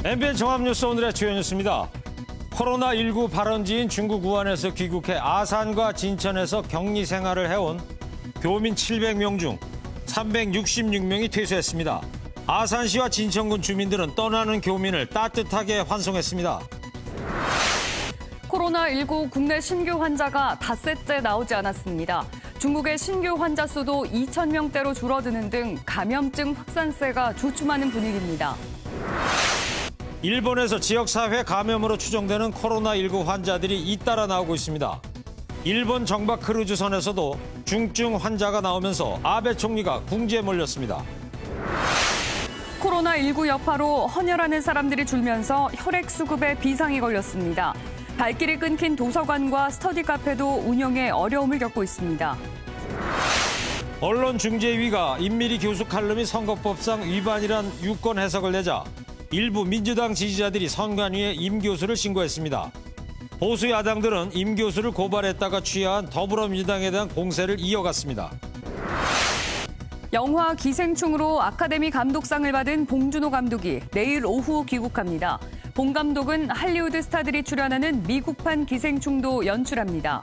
MBN 종합뉴스 오늘의 주요 뉴스입니다. 코로나19 발원지인 중국 우한에서 귀국해 아산과 진천에서 격리 생활을 해온 교민 700명 중 366명이 퇴소했습니다. 아산시와 진천군 주민들은 떠나는 교민을 따뜻하게 환송했습니다. 코로나19 국내 신규 환자가 닷새째 나오지 않았습니다. 중국의 신규 환자 수도 2,000명대로 줄어드는 등 감염증 확산세가 주춤하는 분위기입니다. 일본에서 지역사회 감염으로 추정되는 코로나19 환자들이 잇따라 나오고 있습니다. 일본 정박 크루즈선에서도 중증 환자가 나오면서 아베 총리가 궁지에 몰렸습니다. 코로나19 여파로 헌혈하는 사람들이 줄면서 혈액 수급에 비상이 걸렸습니다. 발길이 끊긴 도서관과 스터디 카페도 운영에 어려움을 겪고 있습니다. 언론중재위가 임미리 교수 칼럼이 선거법상 위반이란 유권 해석을 내자 일부 민주당 지지자들이 선관위에 임 교수를 신고했습니다. 보수 야당들은 임 교수를 고발했다가 취하한 더불어민주당에 대한 공세를 이어갔습니다. 영화 기생충으로 아카데미 감독상을 받은 봉준호 감독이 내일 오후 귀국합니다. 봉 감독은 할리우드 스타들이 출연하는 미국판 기생충도 연출합니다.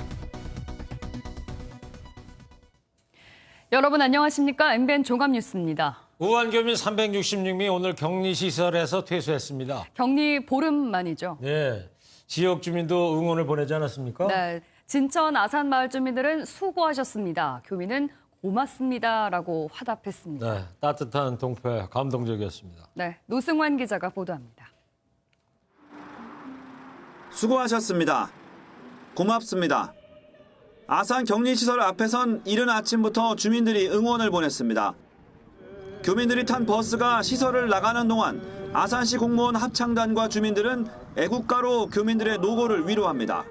여러분 안녕하십니까? MBN 종합뉴스입니다. 우한 교민 366명이 오늘 격리시설에서 퇴소했습니다. 격리 보름 만이죠. 네, 지역 주민도 응원을 보내지 않았습니까? 네, 진천 아산 마을 주민들은 수고하셨습니다. 교민은 고맙습니다라고 화답했습니다. 네, 따뜻한 동포 감동적이었습니다. 네, 노승환 기자가 보도합니다. 수고하셨습니다. 고맙습니다. 아산 격리시설 앞에선 이른 아침부터 주민들이 응원을 보냈습니다. 교민들이 탄 버스가 시설을 나가는 동안 아산시 공무원 합창단과 주민들은 애국가로 교민들의 노고를 위로합니다.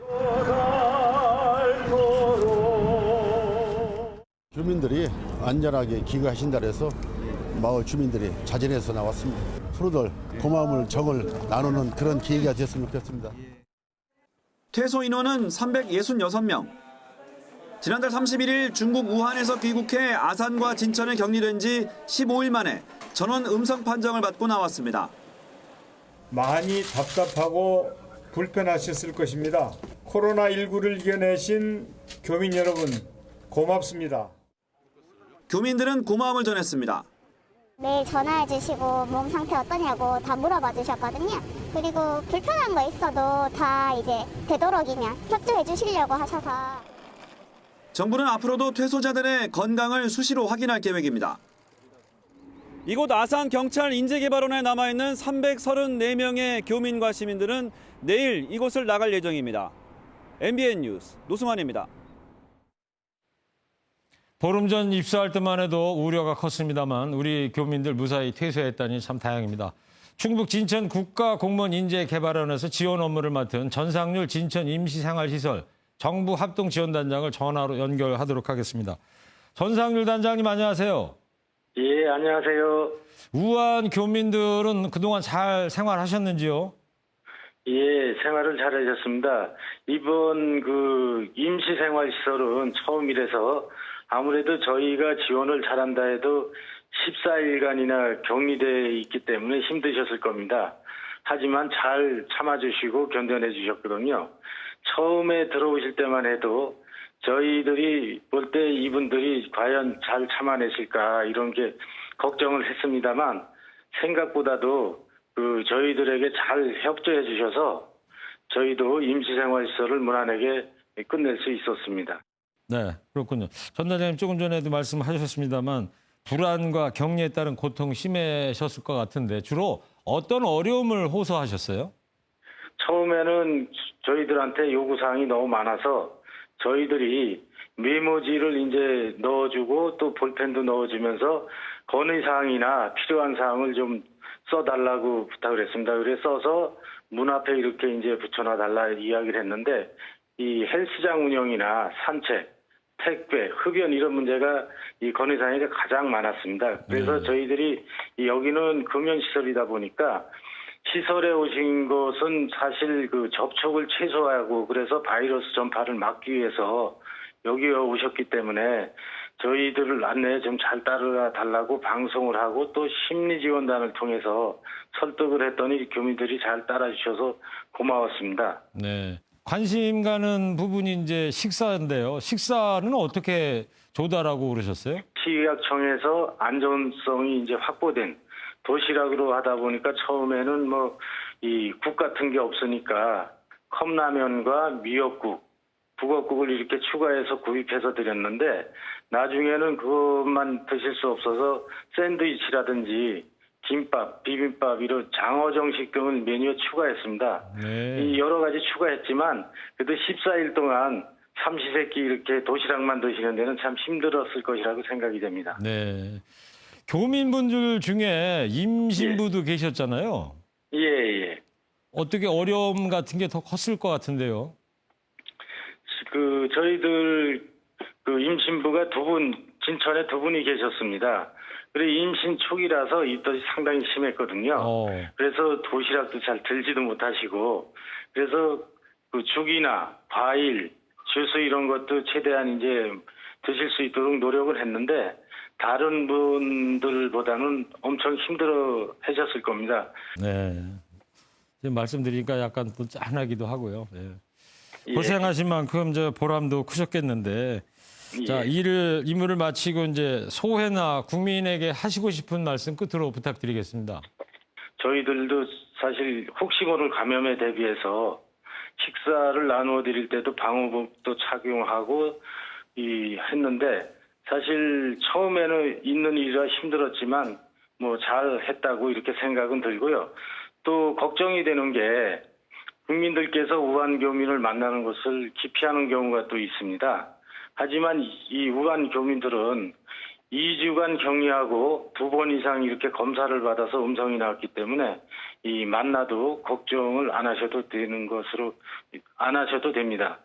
주민들이 안전하게 귀가하신다 해서 마을 주민들이 자진해서 나왔습니다. 서로들 고마움을 정을 나누는 그런 계기가 됐으면 좋겠습니다. 퇴소 인원은 366명. 지난달 31일 중국 우한에서 귀국해 아산과 진천에 격리된 지 15일 만에 전원 음성 판정을 받고 나왔습니다. 많이 답답하고 불편하셨을 것입니다. 코로나19를 이겨내신 교민 여러분 고맙습니다. 교민들은 고마움을 전했습니다. 매일 전화해 주시고 몸 상태 어떠냐고 다 물어봐 주셨거든요. 그리고 불편한 거 있어도 다 이제 되도록이면 협조해 주시려고 하셔서. 정부는 앞으로도 퇴소자들의 건강을 수시로 확인할 계획입니다. 이곳 아산 경찰 인재개발원에 남아있는 334명의 교민과 시민들은 내일 이곳을 나갈 예정입니다. MBN 뉴스 노승환입니다. 보름 전 입사할 때만 해도 우려가 컸습니다만 우리 교민들 무사히 퇴소했다니 참 다행입니다. 충북 진천 국가공무원인재개발원에서 지원 업무를 맡은 전상률 진천 임시생활시설 정부 합동지원단장을 전화로 연결하도록 하겠습니다. 전상률 단장님 안녕하세요. 예, 안녕하세요. 우한 교민들은 그동안 잘 생활하셨는지요? 예, 생활을 잘하셨습니다. 이번 임시생활시설은 처음이라서 아무래도 저희가 지원을 잘한다 해도 14일간이나 격리돼 있기 때문에 힘드셨을 겁니다. 하지만 잘 참아주시고 견뎌내 주셨거든요. 처음에 들어오실 때만 해도 저희들이 볼 때 이분들이 과연 잘 참아내실까 이런 게 걱정을 했습니다만 생각보다도 저희들에게 잘 협조해 주셔서 저희도 임시생활시설을 무난하게 끝낼 수 있었습니다. 네, 그렇군요. 전 단장님 조금 전에도 말씀하셨습니다만 불안과 격리에 따른 고통 심해셨을 것 같은데 주로 어떤 어려움을 호소하셨어요? 처음에는 저희들한테 요구사항이 너무 많아서 저희들이 메모지를 이제 넣어주고 또 볼펜도 넣어주면서 건의사항이나 필요한 사항을 좀 써달라고 부탁을 했습니다. 그래서 써서 문 앞에 이렇게 이제 붙여놔달라 이야기를 했는데 이 헬스장 운영이나 산책, 택배, 흡연 이런 문제가 이 건의사항이 가장 많았습니다. 그래서 저희들이 여기는 금연시설이다 보니까 시설에 오신 것은 사실 접촉을 최소화하고 그래서 바이러스 전파를 막기 위해서 여기에 오셨기 때문에 저희들을 안내에 좀 잘 따라 달라고 방송을 하고 또 심리지원단을 통해서 설득을 했더니 교민들이 잘 따라주셔서 고마웠습니다. 네. 관심 가는 부분이 이제 식사인데요. 식사는 어떻게 조달하고 그러셨어요? 시의학청에서 안전성이 이제 확보된 도시락으로 하다 보니까 처음에는 뭐 이 국 같은 게 없으니까 컵라면과 미역국, 북엇국을 이렇게 추가해서 구입해서 드렸는데 나중에는 그것만 드실 수 없어서 샌드위치라든지 김밥, 비빔밥 이런 장어 정식 등을 메뉴에 추가했습니다. 네. 이 여러 가지 추가했지만 그래도 14일 동안 삼시세끼 이렇게 도시락만 드시는 데는 참 힘들었을 것이라고 생각이 됩니다. 네. 교민분들 중에 임신부도 계셨잖아요. 예. 어떻게 어려움 같은 게 더 컸을 것 같은데요. 저희들 임신부가 진천에 두 분이 계셨습니다. 그리고 임신 초기라서 이 뜻이 상당히 심했거든요. 그래서 도시락도 잘 들지도 못하시고, 그래서 죽이나 과일, 주스 이런 것도 최대한 이제 드실 수 있도록 노력을 했는데, 다른 분들보다는 엄청 힘들어 하셨을 겁니다. 네. 지금 말씀드리니까 약간 또 짠하기도 하고요. 네. 예. 고생하신 만큼 보람도 크셨겠는데, 자, 임무를 마치고 이제 소회나 국민에게 하시고 싶은 말씀 끝으로 부탁드리겠습니다. 저희들도 사실 혹시 모를 감염에 대비해서 식사를 나누어 드릴 때도 방호복도 착용하고 했는데 사실 처음에는 있는 일이라 힘들었지만 뭐 잘 했다고 이렇게 생각은 들고요. 또 걱정이 되는 게 국민들께서 우한 교민을 만나는 것을 기피하는 경우가 또 있습니다. 하지만 이 우한 교민들은 2주간 격리하고 2번 이상 이렇게 검사를 받아서 음성이 나왔기 때문에 만나도 걱정을 안 하셔도 됩니다.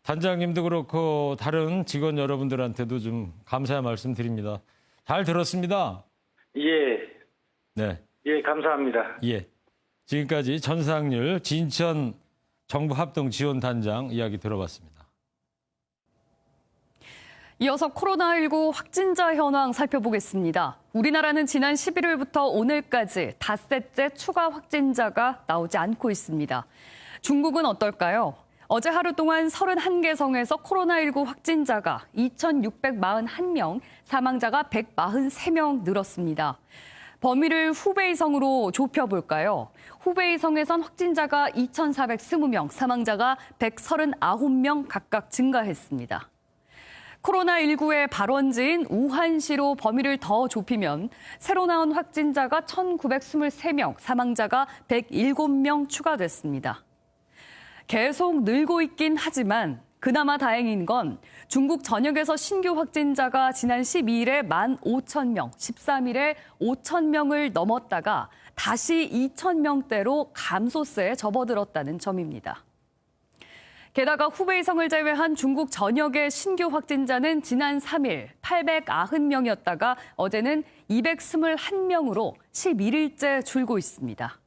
단장님도 그렇고 다른 직원 여러분들한테도 좀 감사의 말씀 드립니다. 잘 들었습니다. 예. 네. 예, 감사합니다. 예. 지금까지 전상률 진천 정부합동지원단장 이야기 들어봤습니다. 이어서 코로나19 확진자 현황 살펴보겠습니다. 우리나라는 지난 11일부터 오늘까지 닷새째 추가 확진자가 나오지 않고 있습니다. 중국은 어떨까요? 어제 하루 동안 31개 성에서 코로나19 확진자가 2,641명, 사망자가 143명 늘었습니다. 범위를 후베이 성으로 좁혀볼까요? 후베이 성에선 확진자가 2,420명, 사망자가 139명 각각 증가했습니다. 코로나19의 발원지인 우한시로 범위를 더 좁히면 새로 나온 확진자가 1,923명, 사망자가 107명 추가됐습니다. 계속 늘고 있긴 하지만 그나마 다행인 건 중국 전역에서 신규 확진자가 지난 12일에 15,000명, 13일에 5,000명을 넘었다가 다시 2,000명대로 감소세에 접어들었다는 점입니다. 게다가 후베이성을 제외한 중국 전역의 신규 확진자는 지난 3일 890명이었다가 어제는 221명으로 11일째 줄고 있습니다.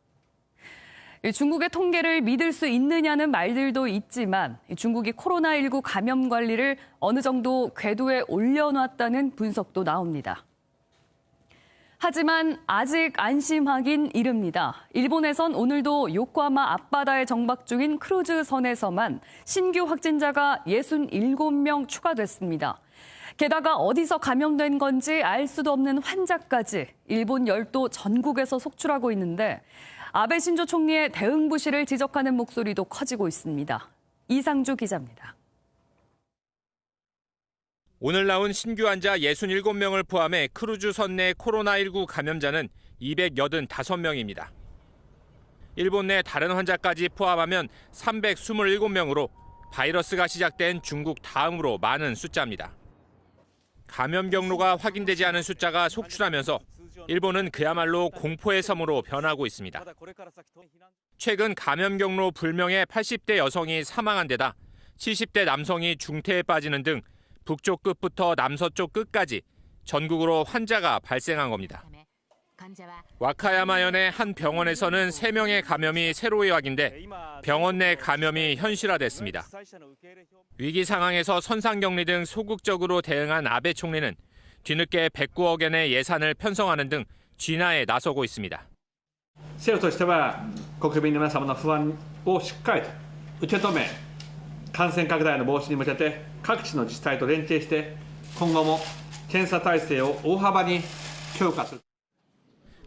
중국의 통계를 믿을 수 있느냐는 말들도 있지만 중국이 코로나19 감염 관리를 어느 정도 궤도에 올려놨다는 분석도 나옵니다. 하지만 아직 안심하긴 이릅니다. 일본에선 오늘도 요코하마 앞바다에 정박 중인 크루즈선에서만 신규 확진자가 67명 추가됐습니다. 게다가 어디서 감염된 건지 알 수도 없는 환자까지 일본 열도 전국에서 속출하고 있는데 아베 신조 총리의 대응 부실을 지적하는 목소리도 커지고 있습니다. 이상주 기자입니다. 오늘 나온 신규 환자 67명을 포함해 크루즈선 내 코로나19 감염자는 285명입니다. 일본 내 다른 환자까지 포함하면 327명으로 바이러스가 시작된 중국 다음으로 많은 숫자입니다. 감염 경로가 확인되지 않은 숫자가 속출하면서 일본은 그야말로 공포의 섬으로 변하고 있습니다. 최근 감염 경로 불명의 80대 여성이 사망한 데다 70대 남성이 중태에 빠지는 등 북쪽 끝부터 남서쪽 끝까지 전국으로 환자가 발생한 겁니다. 와카야마현의 한 병원에서는 3명의 감염이 새로이 확인돼 병원 내 감염이 현실화됐습니다. 위기 상황에서 선상격리 등 소극적으로 대응한 아베 총리는 뒤늦게 109억 엔의 예산을 편성하는 등 진화에 나서고 있습니다. 政府としては国民の皆様の不安をしっかりと受け止め、感染拡大の防止に向けて各地の自治体と連携して今後も検査体制を大幅に強化する。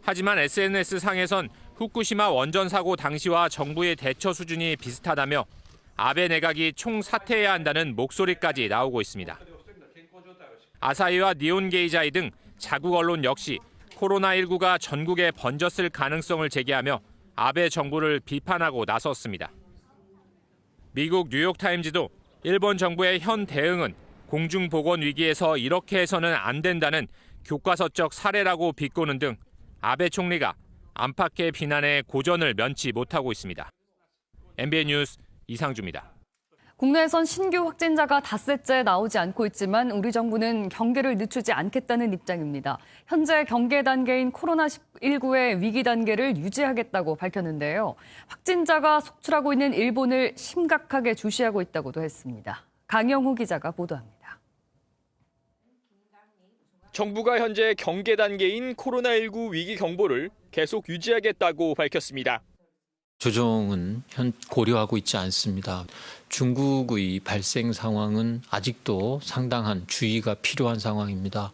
하지만 SNS상에선 후쿠시마 원전 사고 당시와 정부의 대처 수준이 비슷하다며 아베 내각이 총사퇴해야 한다는 목소리까지 나오고 있습니다. 아사히와 니온게이자이 등 자국 언론 역시 코로나19가 전국에 번졌을 가능성을 제기하며 아베 정부를 비판하고 나섰습니다. 미국 뉴욕타임즈도 일본 정부의 현 대응은 공중보건 위기에서 이렇게 해서는 안 된다는 교과서적 사례라고 비꼬는 등 아베 총리가 안팎의 비난에 고전을 면치 못하고 있습니다. MBN 뉴스 이상주입니다. 국내에선 신규 확진자가 닷새째 나오지 않고 있지만 우리 정부는 경계를 늦추지 않겠다는 입장입니다. 현재 경계 단계인 코로나19의 위기 단계를 유지하겠다고 밝혔는데요. 확진자가 속출하고 있는 일본을 심각하게 주시하고 있다고도 했습니다. 강영호 기자가 보도합니다. 정부가 현재 경계 단계인 코로나19 위기 경보를 계속 유지하겠다고 밝혔습니다. 조정은 고려하고 있지 않습니다. 중국의 발생 상황은 아직도 상당한 주의가 필요한 상황입니다.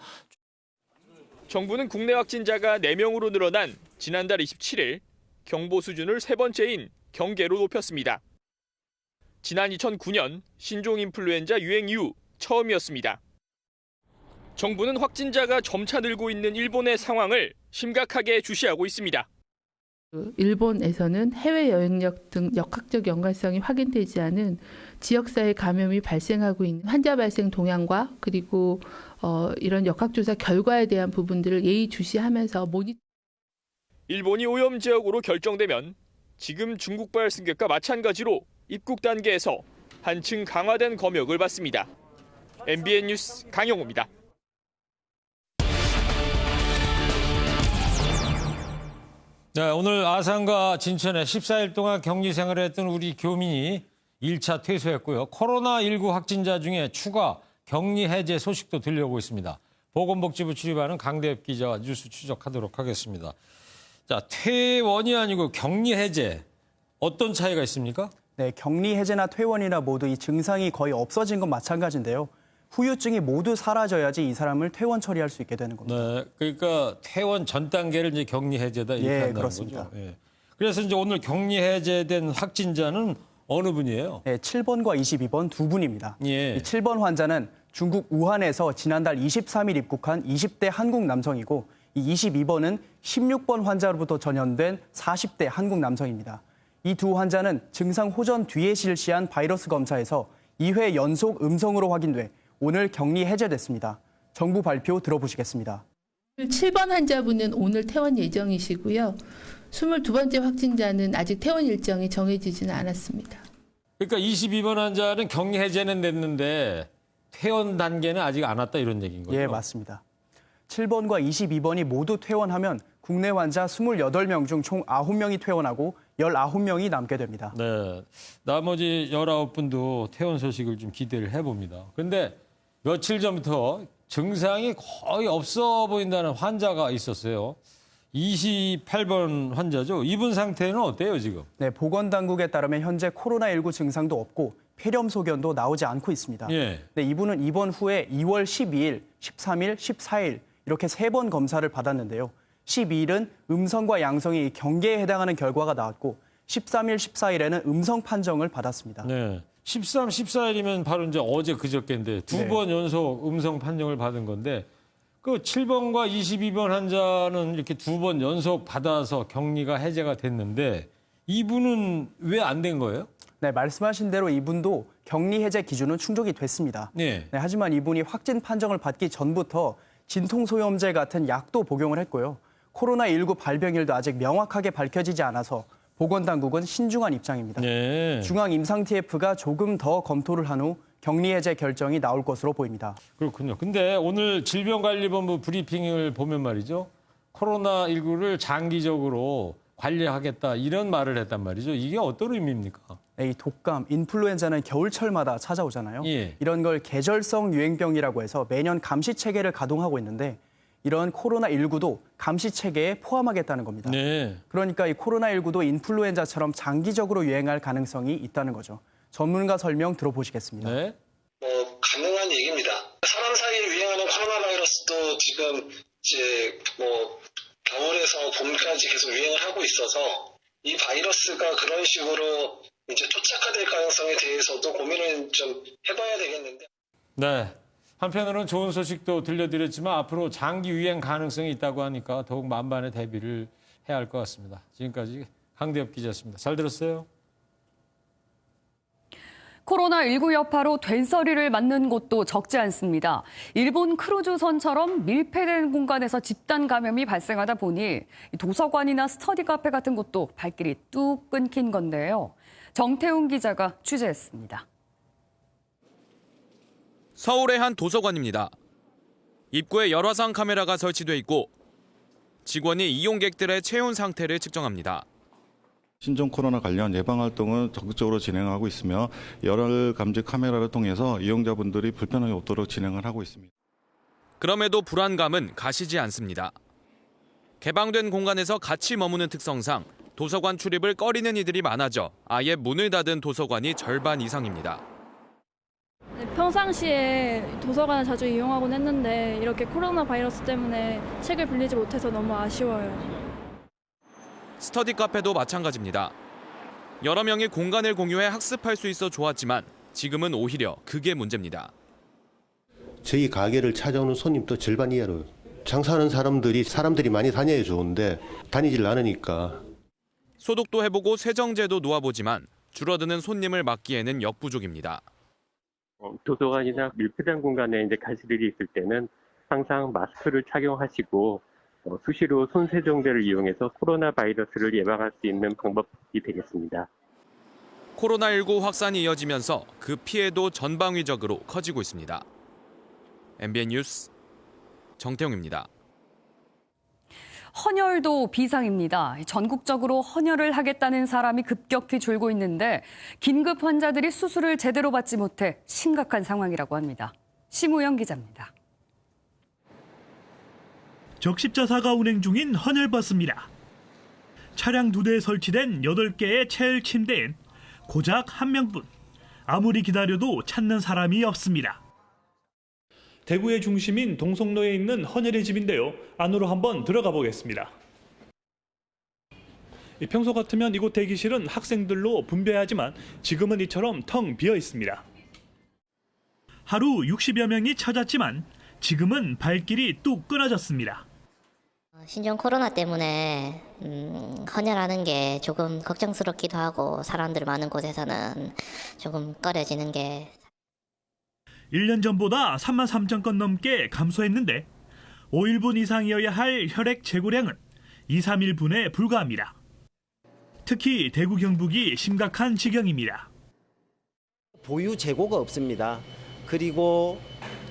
정부는 국내 확진자가 4명으로 늘어난 지난달 27일 경보 수준을 3번째인 경계로 높였습니다. 지난 2009년 신종 인플루엔자 유행 이후 처음이었습니다. 정부는 확진자가 점차 늘고 있는 일본의 상황을 심각하게 주시하고 있습니다. 일본에서는 해외 여행력 등 역학적 연관성이 확인되지 않은 지역사회 감염이 발생하고 있는 환자 발생 동향과 그리고 이런 역학조사 결과에 대한 부분들을 예의주시하면서 일본이 오염 지역으로 결정되면 지금 중국발 승객과 마찬가지로 입국 단계에서 한층 강화된 검역을 받습니다. MBN 뉴스 강영호입니다. 네, 오늘 아산과 진천에 14일 동안 격리 생활을 했던 우리 교민이 1차 퇴소했고요. 코로나19 확진자 중에 추가 격리 해제 소식도 들려오고 있습니다. 보건복지부 출입하는 강대엽 기자와 뉴스 추적하도록 하겠습니다. 자, 퇴원이 아니고 격리 해제. 어떤 차이가 있습니까? 네, 격리 해제나 퇴원이나 모두 이 증상이 거의 없어진 건 마찬가지인데요. 후유증이 모두 사라져야지 이 사람을 퇴원 처리할 수 있게 되는 겁니다. 네, 그러니까 퇴원 전 단계를 이제 격리 해제다 이렇게 한다는 그렇습니다. 거죠. 예. 그래서 이제 오늘 격리 해제된 확진자는 어느 분이에요? 네, 7번과 22번 두 분입니다. 예. 이 7번 환자는 중국 우한에서 지난달 23일 입국한 20대 한국 남성이고 이 22번은 16번 환자로부터 전염된 40대 한국 남성입니다. 이 두 환자는 증상 호전 뒤에 실시한 바이러스 검사에서 2회 연속 음성으로 확인돼 오늘 격리 해제됐습니다. 정부 발표 들어보시겠습니다. 7번 환자분은 오늘 퇴원 예정이시고요. 22번째 확진자는 아직 퇴원 일정이 정해지지는 않았습니다. 그러니까 22번 환자는 격리 해제는 됐는데 퇴원 단계는 아직 안 왔다 이런 얘기인 거죠? 예, 맞습니다. 7번과 22번이 모두 퇴원하면 국내 환자 28명 중 총 9명이 퇴원하고 19명이 남게 됩니다. 네, 나머지 19분도 퇴원 소식을 좀 기대를 해봅니다. 그런데 며칠 전부터 증상이 거의 없어 보인다는 환자가 있었어요. 28번 환자죠. 이분 상태는 어때요, 지금? 네, 보건당국에 따르면 현재 코로나19 증상도 없고 폐렴 소견도 나오지 않고 있습니다. 예. 네, 이분은 입원 후에 2월 12일, 13일, 14일 이렇게 3번 검사를 받았는데요. 12일은 음성과 양성이 경계에 해당하는 결과가 나왔고 13일, 14일에는 음성 판정을 받았습니다. 네. 13, 14일이면 바로 이제 어제 그저께인데 두 번 연속 음성 판정을 받은 건데 그 7번과 22번 환자는 이렇게 2번 연속 받아서 격리가 해제가 됐는데 이분은 왜 안 된 거예요? 네, 말씀하신 대로 이분도 격리 해제 기준은 충족이 됐습니다. 네. 네, 하지만 이분이 확진 판정을 받기 전부터 진통소염제 같은 약도 복용을 했고요. 코로나19 발병일도 아직 명확하게 밝혀지지 않아서 보건당국은 신중한 입장입니다. 네. 중앙임상TF가 조금 더 검토를 한 후 격리 해제 결정이 나올 것으로 보입니다. 그렇군요. 근데 오늘 질병관리본부 브리핑을 보면 말이죠. 코로나19를 장기적으로 관리하겠다 이런 말을 했단 말이죠. 이게 어떤 의미입니까? 이 독감, 인플루엔자는 겨울철마다 찾아오잖아요. 예. 이런 걸 계절성 유행병이라고 해서 매년 감시 체계를 가동하고 있는데 이런 코로나19도 감시 체계에 포함하겠다는 겁니다. 네. 그러니까 이 코로나19도 인플루엔자처럼 장기적으로 유행할 가능성이 있다는 거죠. 전문가 설명 들어보시겠습니다. 네. 가능한 얘기입니다. 사람 사이에 유행하는 코로나 바이러스도 지금 이제 겨울에서 봄까지 계속 유행을 하고 있어서 이 바이러스가 그런 식으로 이제 토착화될 가능성에 대해서도 고민을 좀 해봐야 되겠는데. 네. 한편으로는 좋은 소식도 들려드렸지만 앞으로 장기 유행 가능성이 있다고 하니까 더욱 만반의 대비를 해야 할 것 같습니다. 지금까지 강대엽 기자였습니다. 잘 들었어요? 코로나19 여파로 된서리를 맞는 곳도 적지 않습니다. 일본 크루즈선처럼 밀폐된 공간에서 집단 감염이 발생하다 보니 도서관이나 스터디 카페 같은 곳도 발길이 뚝 끊긴 건데요. 정태훈 기자가 취재했습니다. 서울의 한 도서관입니다. 입구에 열화상 카메라가 설치돼 있고 직원이 이용객들의 체온 상태를 측정합니다. 신종 코로나 관련 예방 활동은 적극적으로 진행하고 있으며 열혈 감지 카메라를 통해서 이용자분들이 불편함이 없도록 진행을 하고 있습니다. 그럼에도 불안감은 가시지 않습니다. 개방된 공간에서 같이 머무는 특성상 도서관 출입을 꺼리는 이들이 많아져 아예 문을 닫은 도서관이 절반 이상입니다. 평상시에 도서관을 자주 이용하곤 했는데 이렇게 코로나 바이러스 때문에 책을 빌리지 못해서 너무 아쉬워요. 스터디 카페도 마찬가지입니다. 여러 명이 공간을 공유해 학습할 수 있어 좋았지만 지금은 오히려 그게 문제입니다. 저희 가게를 찾아오는 손님도 절반 이하로 장사하는 사람들이 많이 다녀야 좋은데 다니질 않으니까. 소독도 해보고 세정제도 놓아보지만 줄어드는 손님을 막기에는 역부족입니다. 도서관이나 밀폐된 공간에 이제 가실 일이 있을 때는 항상 마스크를 착용하시고 수시로 손 세정제를 이용해서 코로나 바이러스를 예방할 수 있는 방법이 되겠습니다. 코로나19 확산이 이어지면서 그 피해도 전방위적으로 커지고 있습니다. MBN 뉴스 정태웅입니다. 헌혈도 비상입니다. 전국적으로 헌혈을 하겠다는 사람이 급격히 줄고 있는데 긴급 환자들이 수술을 제대로 받지 못해 심각한 상황이라고 합니다. 심우영 기자입니다. 적십자사가 운행 중인 헌혈버스입니다. 차량 2대에 설치된 8개의 체열 침대엔 고작 1명뿐. 아무리 기다려도 찾는 사람이 없습니다. 대구의 중심인 동성로에 있는 헌혈의 집인데요. 안으로 한번 들어가 보겠습니다. 평소 같으면 이곳 대기실은 학생들로 분배하지만 지금은 이처럼 텅 비어 있습니다. 하루 60여 명이 찾았지만 지금은 발길이 뚝 끊어졌습니다. 신종 코로나 때문에 헌혈하는 게 조금 걱정스럽기도 하고 사람들 많은 곳에서는 조금 꺼려지는 게 1년 전보다 3만 3천 건 넘게 감소했는데 5일분 이상이어야 할 혈액 재고량은 2, 3일분에 불과합니다. 특히 대구 경북이 심각한 지경입니다. 보유 재고가 없습니다. 그리고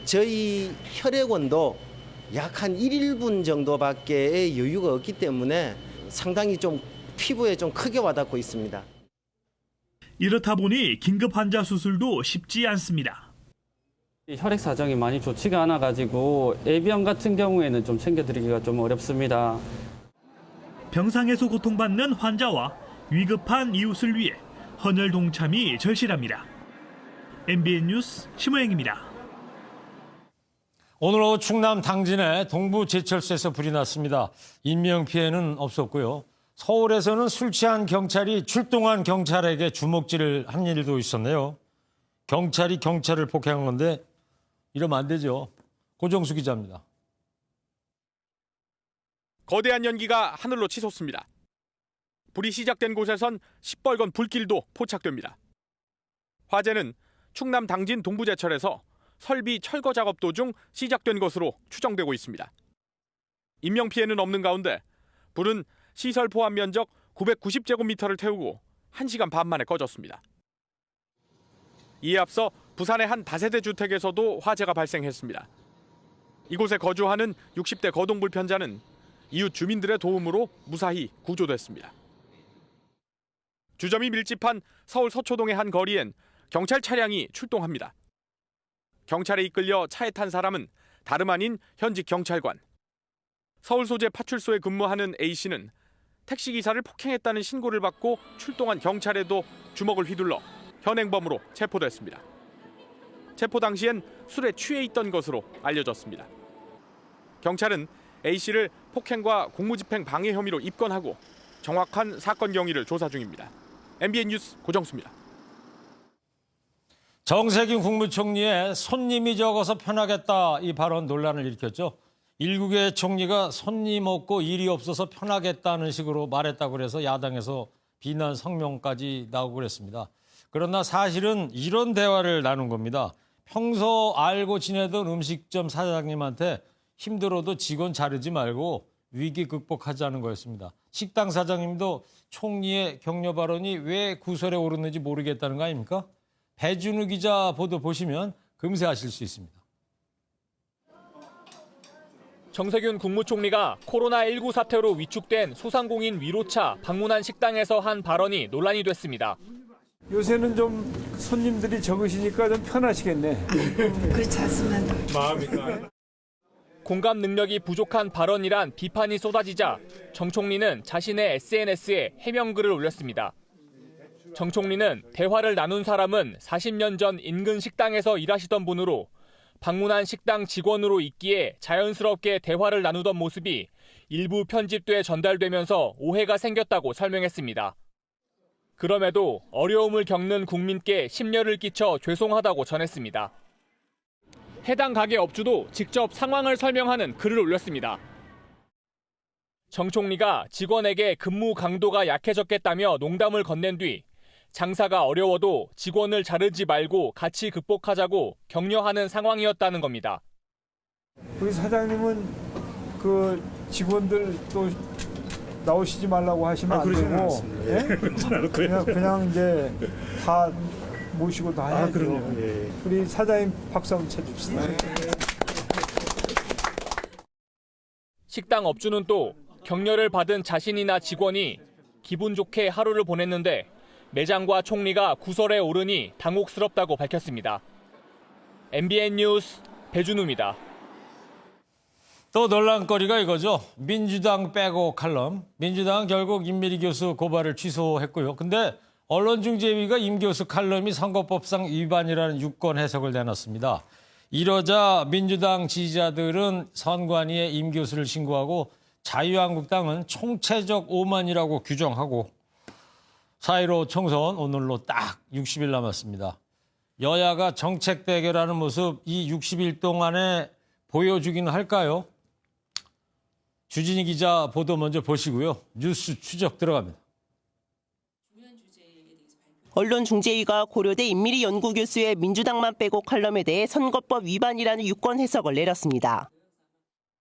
저희 혈액원도 약 한 1일분 정도밖에 여유가 없기 때문에 상당히 좀 피부에 좀 크게 와닿고 있습니다. 이렇다 보니 긴급 환자 수술도 쉽지 않습니다. 혈액 사정이 많이 좋지가 않아가지고 예비형 같은 경우에는 좀 챙겨드리기가 좀 어렵습니다. 병상에서 고통받는 환자와 위급한 이웃을 위해 헌혈 동참이 절실합니다. MBN 뉴스 심우영입니다. 오늘 오후 충남 당진의 동부 제철소에서 불이 났습니다. 인명피해는 없었고요. 서울에서는 술 취한 경찰이 출동한 경찰에게 주먹질을 한 일도 있었네요. 경찰이 경찰을 폭행한 건데 이러면 안 되죠. 고정수 기자입니다. 거대한 연기가 하늘로 치솟습니다. 불이 시작된 곳에선 시뻘건 불길도 포착됩니다. 화재는 충남 당진 동부제철에서 설비 철거 작업 도중 시작된 것으로 추정되고 있습니다. 인명피해는 없는 가운데 불은 시설 포함 면적 990제곱미터를 태우고 1시간 반 만에 꺼졌습니다. 이에 앞서 부산의 한 다세대 주택에서도 화재가 발생했습니다. 이곳에 거주하는 60대 거동불편자는 이웃 주민들의 도움으로 무사히 구조됐습니다. 주점이 밀집한 서울 서초동의 한 거리엔 경찰 차량이 출동합니다. 경찰에 이끌려 차에 탄 사람은 다름 아닌 현직 경찰관. 서울 소재 파출소에 근무하는 A씨는 택시기사를 폭행했다는 신고를 받고 출동한 경찰에도 주먹을 휘둘러 현행범으로 체포됐습니다. 체포 당시엔 술에 취해 있던 것으로 알려졌습니다. 경찰은 A씨를 폭행과 공무집행 방해 혐의로 입건하고 정확한 사건 경위를 조사 중입니다. MBN 뉴스 고정수입니다. 정세균 국무총리의 손님이 적어서 편하겠다 이 발언 논란을 일으켰죠. 일국의 총리가 손님 없고 일이 없어서 편하겠다는 식으로 말했다고 그래서 야당에서 비난 성명까지 나오고 그랬습니다. 그러나 사실은 이런 대화를 나눈 겁니다. 평소 알고 지내던 음식점 사장님한테 힘들어도 직원 자르지 말고 위기 극복하자는 거였습니다. 식당 사장님도 총리의 격려 발언이 왜 구설에 오르는지 모르겠다는 거 아닙니까? 배준우 기자 보도 보시면 금세 아실 수 있습니다. 정세균 국무총리가 코로나19 사태로 위축된 소상공인 위로차 방문한 식당에서 한 발언이 논란이 됐습니다. 요새는 좀 손님들이 적으시니까 좀 편하시겠네. 그렇지 않습니다. 마음이가. 공감 능력이 부족한 발언이란 비판이 쏟아지자 정 총리는 자신의 SNS에 해명글을 올렸습니다. 정 총리는 대화를 나눈 사람은 40년 전 인근 식당에서 일하시던 분으로 방문한 식당 직원으로 있기에 자연스럽게 대화를 나누던 모습이 일부 편집돼 전달되면서 오해가 생겼다고 설명했습니다. 그럼에도 어려움을 겪는 국민께 심려를 끼쳐 죄송하다고 전했습니다. 해당 가게 업주도 직접 상황을 설명하는 글을 올렸습니다. 정 총리가 직원에게 근무 강도가 약해졌겠다며 농담을 건넨 뒤 장사가 어려워도 직원을 자르지 말고 같이 극복하자고 격려하는 상황이었다는 겁니다. 우리 사장님은 그 직원들 또 나오시지 말라고 하시면 안 되고, 예? 그냥 이제 다 모시고 다 해야죠. 그럼요. 예. 우리 사장님 박수 한번 쳐줍시다. 식당 업주는 또 격려를 받은 자신이나 직원이 기분 좋게 하루를 보냈는데 매장과 총리가 구설에 오르니 당혹스럽다고 밝혔습니다. MBN 뉴스 배준우입니다. 또 논란거리가 이거죠. 민주당 빼고 칼럼. 민주당은 결국 임미리 교수 고발을 취소했고요. 근데 언론중재위가 임 교수 칼럼이 선거법상 위반이라는 유권 해석을 내놨습니다. 이러자 민주당 지지자들은 선관위에 임 교수를 신고하고 자유한국당은 총체적 오만이라고 규정하고 4.15 총선 오늘로 딱 60일 남았습니다. 여야가 정책 대결하는 모습 이 60일 동안에 보여주기는 할까요? 주진희 기자 보도 먼저 보시고요. 뉴스 추적 들어갑니다. 언론중재위가 고려대 임미리 연구교수의 민주당만 빼고 칼럼에 대해 선거법 위반이라는 유권 해석을 내렸습니다.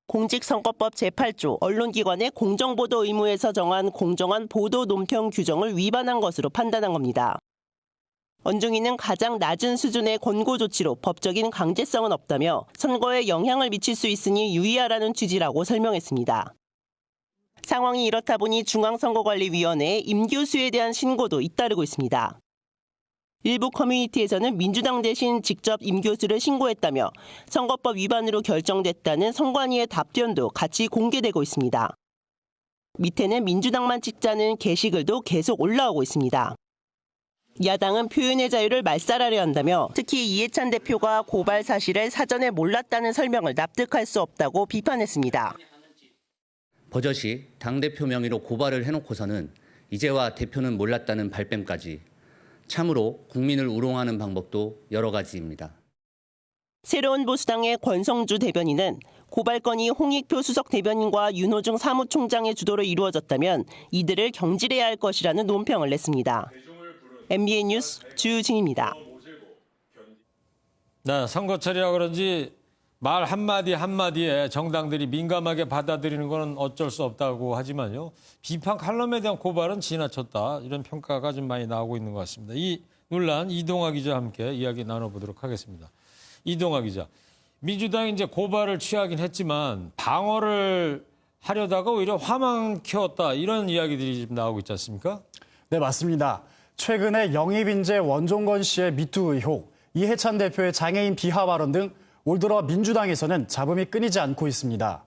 공직선거법 제8조 언론기관의 공정보도 의무에서 정한 공정한 보도 논평 규정을 위반한 것으로 판단한 겁니다. 언중위는 가장 낮은 수준의 권고 조치로 법적인 강제성은 없다며 선거에 영향을 미칠 수 있으니 유의하라는 취지라고 설명했습니다. 상황이 이렇다 보니 중앙선거관리위원회에 임 교수에 대한 신고도 잇따르고 있습니다. 일부 커뮤니티에서는 민주당 대신 직접 임 교수를 신고했다며 선거법 위반으로 결정됐다는 선관위의 답변도 같이 공개되고 있습니다. 밑에는 민주당만 찍자는 게시글도 계속 올라오고 있습니다. 야당은 표현의 자유를 말살하려 한다며 특히 이해찬 대표가 고발 사실을 사전에 몰랐다는 설명을 납득할 수 없다고 비판했습니다. 버젓이 당대표 명의로 고발을 해놓고서는 이제와 대표는 몰랐다는 발뺌까지 참으로 국민을 우롱하는 방법도 여러 가지입니다. 새로운 보수당의 권성주 대변인은 고발건이 홍익표 수석 대변인과 윤호중 사무총장의 주도로 이루어졌다면 이들을 경질해야 할 것이라는 논평을 냈습니다. MBN 뉴스 주진입니다. 네, 선거철이라 그런지 말 한마디 한마디에 정당들이 민감하게 받아들이는 건 어쩔 수 없다고 하지만요. 비판 칼럼에 대한 고발은 지나쳤다. 이런 평가가 좀 많이 나오고 있는 것 같습니다. 이 논란 이동아 기자와 함께 이야기 나눠보도록 하겠습니다. 이동아 기자, 민주당이 이제 고발을 취하긴 했지만 방어를 하려다가 오히려 화만 키웠다 이런 이야기들이 지금 나오고 있지 않습니까? 네, 맞습니다. 최근에 영입인재 원종건 씨의 미투 의혹, 이해찬 대표의 장애인 비하 발언 등 올 들어 민주당에서는 잡음이 끊이지 않고 있습니다.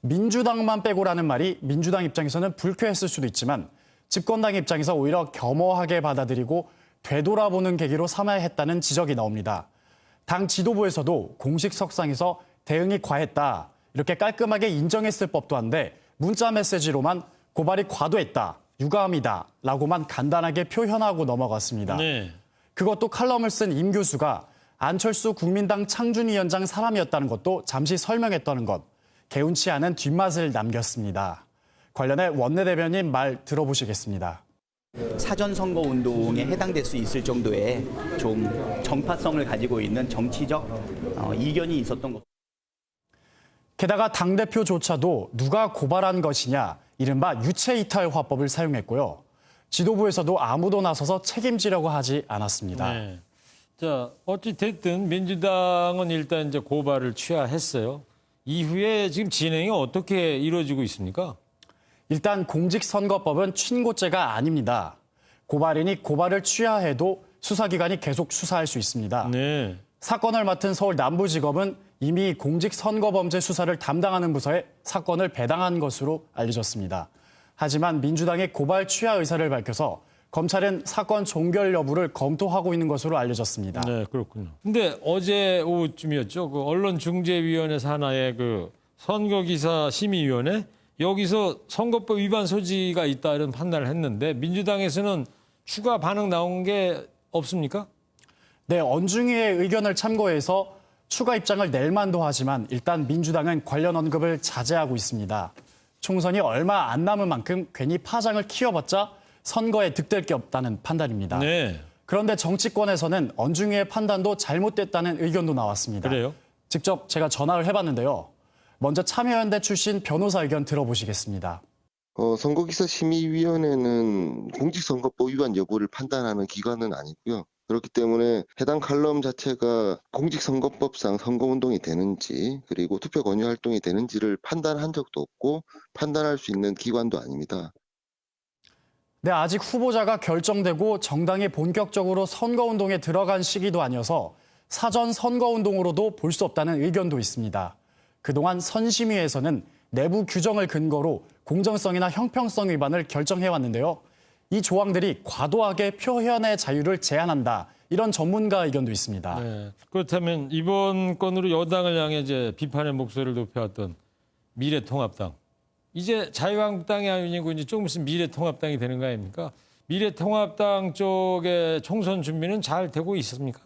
민주당만 빼고라는 말이 민주당 입장에서는 불쾌했을 수도 있지만 집권당 입장에서 오히려 겸허하게 받아들이고 되돌아보는 계기로 삼아야 했다는 지적이 나옵니다. 당 지도부에서도 공식 석상에서 대응이 과했다, 이렇게 깔끔하게 인정했을 법도 한데 문자 메시지로만 고발이 과도했다, 유감이다 라고만 간단하게 표현하고 넘어갔습니다. 네. 그것도 칼럼을 쓴 임 교수가 안철수 국민당 창준위원장 사람이었다는 것도 잠시 설명했다는 것, 개운치 않은 뒷맛을 남겼습니다. 관련해 원내대변인 말 들어보시겠습니다. 사전선거 운동에 해당될 수 있을 정도의 좀 정파성을 가지고 있는 정치적 이견이 있었던 것. 게다가 당대표조차도 누가 고발한 것이냐, 이른바 유체이탈 화법을 사용했고요. 지도부에서도 아무도 나서서 책임지려고 하지 않았습니다. 네. 자, 어찌 됐든 민주당은 일단 이제 고발을 취하했어요. 이후에 지금 진행이 어떻게 이루어지고 있습니까? 일단 공직선거법은 친고죄가 아닙니다. 고발인이 고발을 취하해도 수사기관이 계속 수사할 수 있습니다. 네. 사건을 맡은 서울 남부지검은 이미 공직선거범죄 수사를 담당하는 부서에 사건을 배당한 것으로 알려졌습니다. 하지만 민주당이 고발 취하 의사를 밝혀서 검찰은 사건 종결 여부를 검토하고 있는 것으로 알려졌습니다. 네, 그렇군요. 근데 어제 오후쯤이었죠. 그 언론중재위원회 산하의 그 선거기사 심의위원회, 여기서 선거법 위반 소지가 있다 이런 판단을 했는데 민주당에서는 추가 반응 나온 게 없습니까? 네, 언중위의 의견을 참고해서 추가 입장을 낼 만도 하지만 일단 민주당은 관련 언급을 자제하고 있습니다. 총선이 얼마 안 남은 만큼 괜히 파장을 키워봤자 선거에 득될 게 없다는 판단입니다. 네. 그런데 정치권에서는 언중위의 판단도 잘못됐다는 의견도 나왔습니다. 그래요? 직접 제가 전화를 해봤는데요. 먼저 참여연대 출신 변호사 의견 들어보시겠습니다. 선거기사심의위원회는 공직선거법 위반 여부를 판단하는 기관은 아니고요. 그렇기 때문에 해당 칼럼 자체가 공직선거법상 선거운동이 되는지 그리고 투표 권유 활동이 되는지를 판단한 적도 없고 판단할 수 있는 기관도 아닙니다. 네, 아직 후보자가 결정되고 정당이 본격적으로 선거운동에 들어간 시기도 아니어서 사전 선거운동으로도 볼 수 없다는 의견도 있습니다. 그동안 선심위에서는 내부 규정을 근거로 공정성이나 형평성 위반을 결정해왔는데요. 이 조항들이 과도하게 표현의 자유를 제한한다, 이런 전문가 의견도 있습니다. 네. 그렇다면 이번 건으로 여당을 향해 이제 비판의 목소리를 높여왔던 미래통합당, 이제 자유한국당이 아니고 이제 조금 있으면 미래통합당이 되는 거 아닙니까? 미래통합당 쪽의 총선 준비는 잘 되고 있습니까?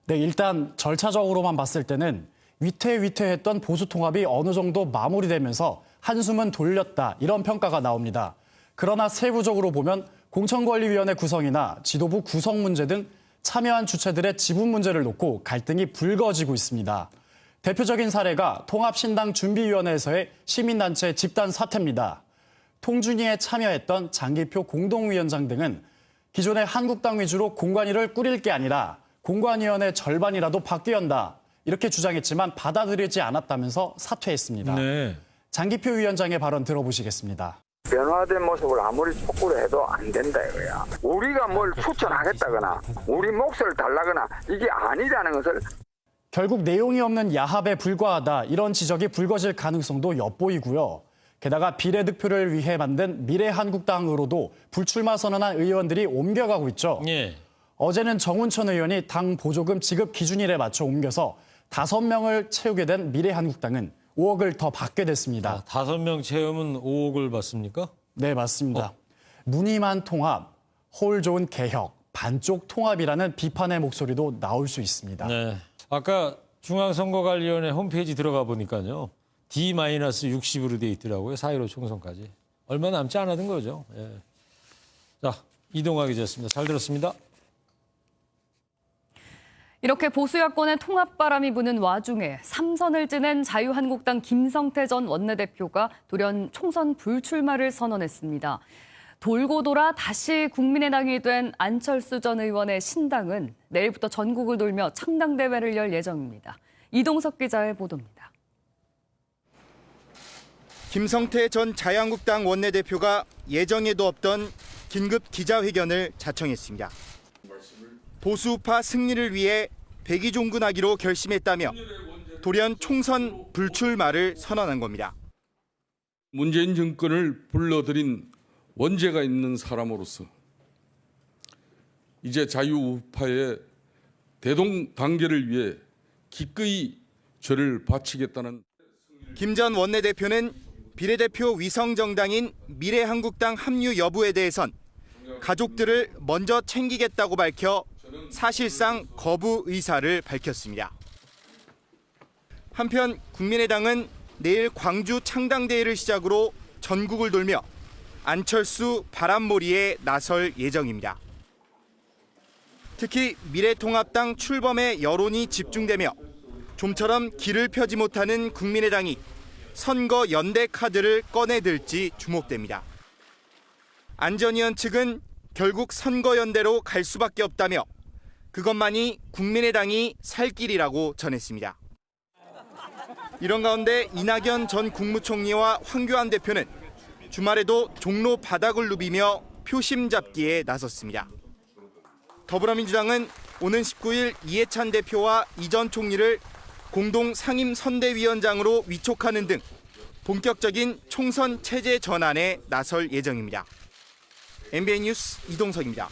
네, 일단 절차적으로만 봤을 때는 위태위태했던 보수통합이 어느 정도 마무리되면서 한숨은 돌렸다, 이런 평가가 나옵니다. 그러나 세부적으로 보면 공천관리위원회 구성이나 지도부 구성 문제 등 참여한 주체들의 지분 문제를 놓고 갈등이 불거지고 있습니다. 대표적인 사례가 통합신당준비위원회에서의 시민단체 집단 사퇴입니다. 통준위에 참여했던 장기표 공동위원장 등은 기존의 한국당 위주로 공관위를 꾸릴 게 아니라 공관위원회 절반이라도 바뀌어야 한다, 이렇게 주장했지만 받아들이지 않았다면서 사퇴했습니다. 네. 장기표 위원장의 발언 들어보시겠습니다. 변화된 모습을 아무리 촉구를 해도 안 된다 이거야. 우리가 뭘 추천하겠다거나 우리 몫을 달라거나 이게 아니라는 것을. 결국 내용이 없는 야합에 불과하다, 이런 지적이 불거질 가능성도 엿보이고요. 게다가 비례득표를 위해 만든 미래한국당으로도 불출마 선언한 의원들이 옮겨가고 있죠. 예. 어제는 정운천 의원이 당 보조금 지급 기준일에 맞춰 옮겨서 5명을 채우게 된 미래한국당은 5억을 더 받게 됐습니다. 5명 채우면 5억을 받습니까? 네, 맞습니다. 무늬만 통합, 홀 좋은 개혁, 반쪽 통합이라는 비판의 목소리도 나올 수 있습니다. 네. 아까 중앙선거관리위원회 홈페이지 들어가 보니까요. D-60으로 돼 있더라고요. 4.15 총선까지. 얼마 남지 않았던 거죠. 예. 자, 이동화 기자였습니다. 잘 들었습니다. 이렇게 보수 야권의 통합 바람이 부는 와중에 3선을 지낸 자유한국당 김성태 전 원내대표가 돌연 총선 불출마를 선언했습니다. 돌고 돌아 다시 국민의당이 된 안철수 전 의원의 신당은 내일부터 전국을 돌며 창당대회를 열 예정입니다. 이동석 기자의 보도입니다. 김성태 전 자유한국당 원내대표가 예정에도 없던 긴급 기자회견을 자청했습니다. 보수파 승리를 위해 백의종군하기로 결심했다며 돌연 총선 불출마를 선언한 겁니다. 문재인 정권을 불러들인 원죄가 있는 사람으로서 이제 자유우파의 대동단계를 위해 기꺼이 저를 바치겠다는. 김 전 원내대표는 비례대표 위성정당인 미래한국당 합류 여부에 대해선 가족들을 먼저 챙기겠다고 밝혀 사실상 거부 의사를 밝혔습니다. 한편 국민의당은 내일 광주 창당대회를 시작으로 전국을 돌며 안철수 바람몰이에 나설 예정입니다. 특히 미래통합당 출범에 여론이 집중되며 좀처럼 길을 펴지 못하는 국민의당이 선거 연대 카드를 꺼내들지 주목됩니다. 안전위원 측은 결국 선거연대로 갈 수밖에 없다며 그것만이 국민의당이 살 길이라고 전했습니다. 이런 가운데 이낙연 전 국무총리와 황교안 대표는 주말에도 종로 바닥을 누비며 표심 잡기에 나섰습니다. 더불어민주당은 오는 19일 이해찬 대표와 이 전 총리를 공동 상임선대위원장으로 위촉하는 등 본격적인 총선 체제 전환에 나설 예정입니다. MBN 뉴스 이동석입니다.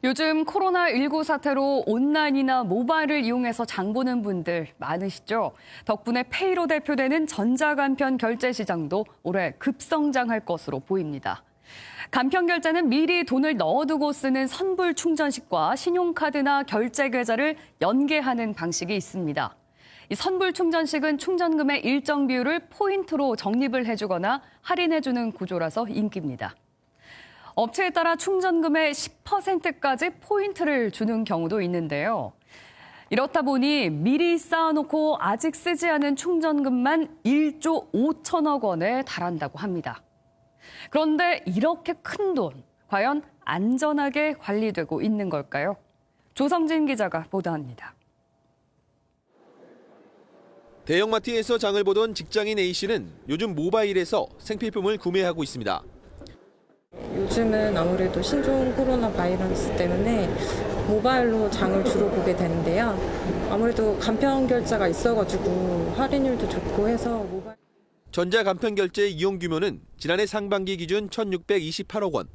요즘 코로나19 사태로 온라인이나 모바일을 이용해서 장 보는 분들 많으시죠? 덕분에 페이로 대표되는 전자간편 결제 시장도 올해 급성장할 것으로 보입니다. 간편 결제는 미리 돈을 넣어두고 쓰는 선불 충전식과 신용카드나 결제 계좌를 연계하는 방식이 있습니다. 이 선불 충전식은 충전금의 일정 비율을 포인트로 적립을 해주거나 할인해주는 구조라서 인기입니다. 업체에 따라 충전금의 10%까지 포인트를 주는 경우도 있는데요. 이렇다 보니 미리 쌓아놓고 아직 쓰지 않은 충전금만 1조 5천억 원에 달한다고 합니다. 그런데 이렇게 큰 돈, 과연 안전하게 관리되고 있는 걸까요? 조성진 기자가 보도합니다. 대형마트에서 장을 보던 직장인 A씨는 요즘 모바일에서 생필품을 구매하고 있습니다. 요즘은 아무래도 신종 코로나 바이러스 때문에 모바일로 장을 주로 보게 되는데요. 아무래도 간편 결제가 있어가지고 할인율도 좋고 해서 모바일. 전자 간편 결제 이용 규모는 지난해 상반기 기준 1,628억 원,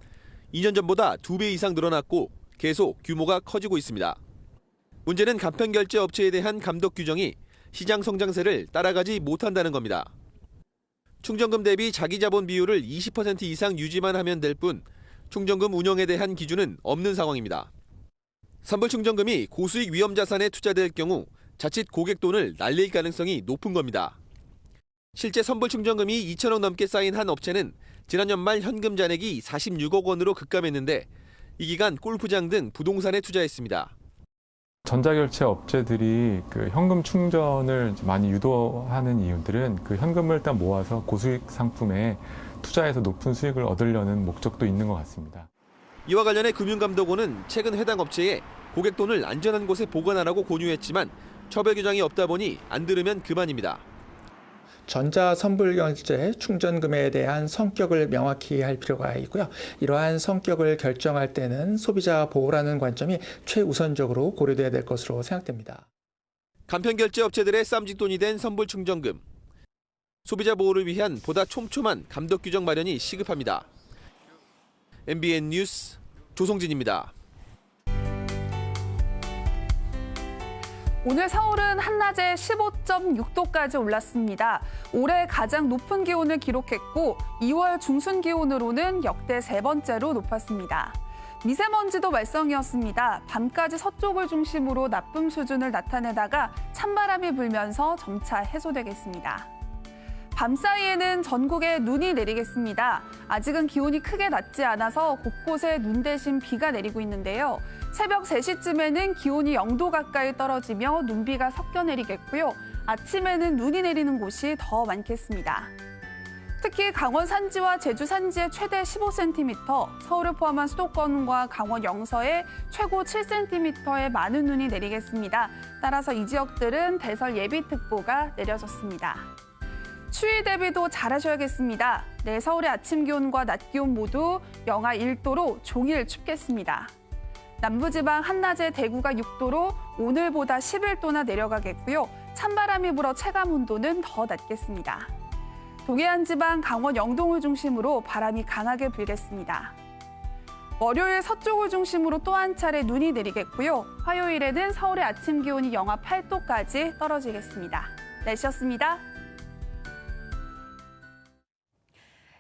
2년 전보다 2배 이상 늘어났고 계속 규모가 커지고 있습니다. 문제는 간편 결제 업체에 대한 감독 규정이 시장 성장세를 따라가지 못한다는 겁니다. 충전금 대비 자기 자본 비율을 20% 이상 유지만 하면 될 뿐 충전금 운영에 대한 기준은 없는 상황입니다. 선불 충전금이 고수익 위험 자산에 투자될 경우 자칫 고객 돈을 날릴 가능성이 높은 겁니다. 실제 선불 충전금이 2천억 넘게 쌓인 한 업체는 지난 연말 현금 잔액이 46억 원으로 급감했는데 이 기간 골프장 등 부동산에 투자했습니다. 전자결제 업체들이 그 현금 충전을 많이 유도하는 이유들은 그 현금을 일단 모아서 고수익 상품에 투자해서 높은 수익을 얻으려는 목적도 있는 것 같습니다. 이와 관련해 금융감독원은 최근 해당 업체에 고객 돈을 안전한 곳에 보관하라고 권유했지만 처벌 규정이 없다 보니 안 들으면 그만입니다. 전자 선불 결제 충전금에 대한 성격을 명확히 할 필요가 있고요. 이러한 성격을 결정할 때는 소비자 보호라는 관점이 최우선적으로 고려돼야 될 것으로 생각됩니다. 간편 결제 업체들의 쌈짓돈이 된 선불 충전금. 소비자 보호를 위한 보다 촘촘한 감독 규정 마련이 시급합니다. MBN 뉴스 조성진입니다. 오늘 서울은 한낮에 15.6도까지 올랐습니다. 올해 가장 높은 기온을 기록했고 2월 중순 기온으로는 역대 세 번째로 높았습니다. 미세먼지도 말썽이었습니다. 밤까지 서쪽을 중심으로 나쁨 수준을 나타내다가 찬바람이 불면서 점차 해소되겠습니다. 밤사이에는 전국에 눈이 내리겠습니다. 아직은 기온이 크게 낮지 않아서 곳곳에 눈 대신 비가 내리고 있는데요. 새벽 3시쯤에는 기온이 0도 가까이 떨어지며 눈비가 섞여 내리겠고요. 아침에는 눈이 내리는 곳이 더 많겠습니다. 특히 강원 산지와 제주 산지에 최대 15cm, 서울을 포함한 수도권과 강원 영서에 최고 7cm의 많은 눈이 내리겠습니다. 따라서 이 지역들은 대설 예비특보가 내려졌습니다. 추위 대비도 잘하셔야겠습니다. 내일 서울의 아침 기온과 낮 기온 모두 영하 1도로 종일 춥겠습니다. 남부지방 한낮에 대구가 6도로 오늘보다 11도나 내려가겠고요. 찬바람이 불어 체감 온도는 더 낮겠습니다. 동해안 지방 강원 영동을 중심으로 바람이 강하게 불겠습니다. 월요일 서쪽을 중심으로 또 한 차례 눈이 내리겠고요. 화요일에는 서울의 아침 기온이 영하 8도까지 떨어지겠습니다. 날씨였습니다.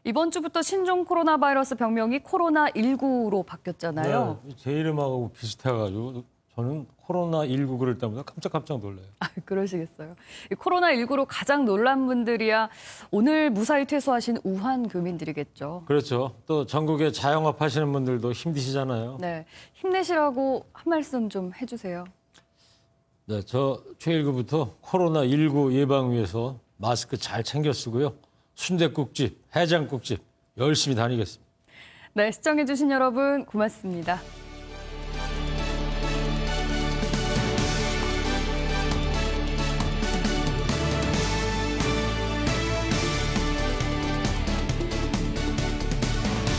이번 주부터 신종 코로나 바이러스 병명이 코로나19로 바뀌었잖아요. 네, 제 이름하고 비슷해가지고 저는 코로나19 그럴 때마다 깜짝 놀라요. 아, 그러시겠어요. 이 코로나19로 가장 놀란 분들이야 오늘 무사히 퇴소하신 우한 교민들이겠죠. 그렇죠. 또 전국에 자영업 하시는 분들도 힘드시잖아요. 네, 힘내시라고 한 말씀 좀 해주세요. 네, 저 최일구부터 코로나19 예방 위해서 마스크 잘 챙겨 쓰고요. 순댓국집, 해장국집 열심히 다니겠습니다. 네, 시청해주신 여러분 고맙습니다.